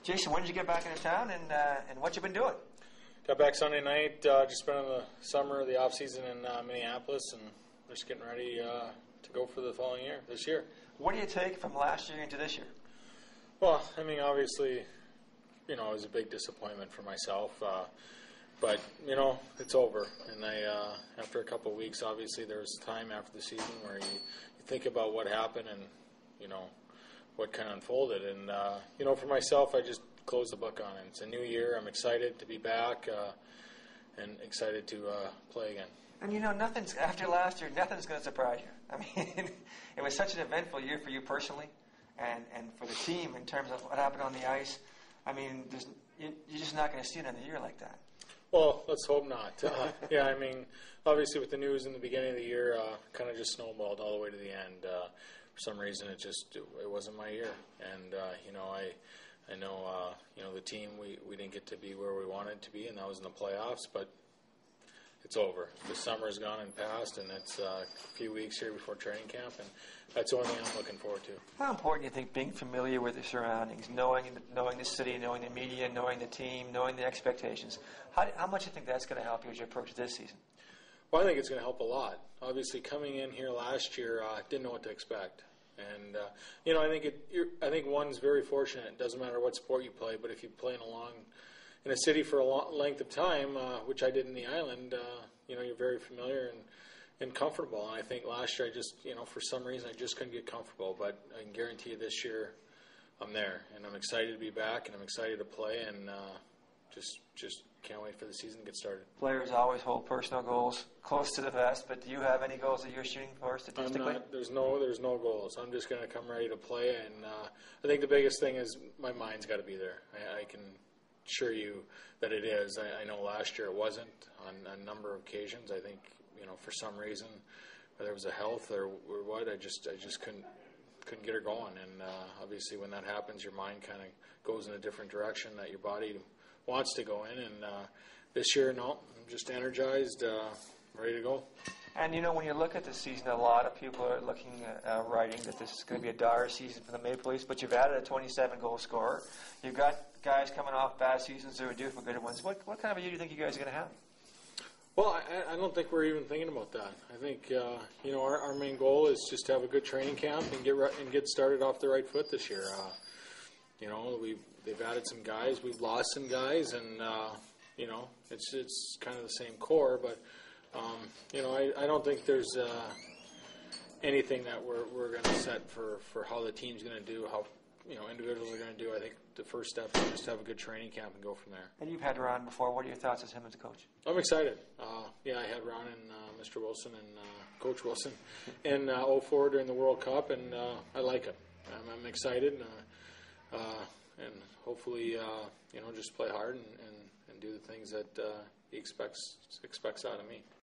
Jason, when did you get back into town, and what you been doing? Got back Sunday night. Just spent the summer, the off season in Minneapolis, and just getting ready to go for the following year. This year. What do you take from last year into this year? Well, I mean, obviously, it was a big disappointment for myself. But it's over, and after a couple of weeks, obviously there was time after the season where you think about what happened and what kind of unfolded. And for myself, I just closed the book on it. It's a new year. I'm excited to be back and excited to play again. And nothing's after last year. Nothing's going to surprise you. I mean, it was such an eventful year for you personally, and for the team in terms of what happened on the ice. I mean, you're just not going to see another year like that. Well, let's hope not. Yeah, I mean, obviously with the news in the beginning of the year, kind of just snowballed all the way to the end. For some reason, it wasn't my year, and I know the team we didn't get to be where we wanted to be, and that was in the playoffs. But it's over. The summer's gone and passed, and it's a few weeks here before training camp, and that's the only thing I'm looking forward to. How important do you think being familiar with the surroundings, knowing the city, knowing the media, knowing the team, knowing the expectations, how much do you think that's going to help you as you approach this season? Well, I think it's going to help a lot. Obviously, coming in here last year, didn't know what to expect. And, I think one's very fortunate. It doesn't matter what sport you play, but if you play in a city for a long length of time, which I did in the island, you're very familiar and comfortable. And I think last year I just, for some reason I just couldn't get comfortable. But I can guarantee you this year I'm there, and I'm excited to be back, and I'm excited to play, and just can't wait for the season to get started. Players always hold personal goals close to the vest, but do you have any goals that you're shooting for statistically? There's no goals. I'm just going to come ready to play, and I think the biggest thing is my mind's got to be there. I can assure you that it is. I know last year it wasn't on a number of occasions. I think for some reason, whether it was a health or what, I just couldn't get her going. And obviously, when that happens, your mind kind of goes in a different direction that your body wants to go in. And this year, no, I'm just energized, ready to go. And when you look at the season, a lot of people are looking at writing that this is going to be a dire season for the Maple Leafs, but you've added a 27-goal scorer. You've got guys coming off bad seasons who are due for good ones. What kind of a year do you think you guys are going to have? Well, I don't think we're even thinking about that. I think our main goal is just to have a good training camp and get started off the right foot this year. They've added some guys, we've lost some guys, and it's kind of the same core. But I don't think there's anything that we're going to set for how the team's going to do, how individuals are going to do. I think the first step is just to have a good training camp and go from there. And you've had Ron before. What are your thoughts as him as a coach? I'm excited. I had Ron and Mr. Wilson and Coach Wilson in 04 during the World Cup, and I like him. I'm excited, and hopefully, just play hard and do the things that he expects out of me.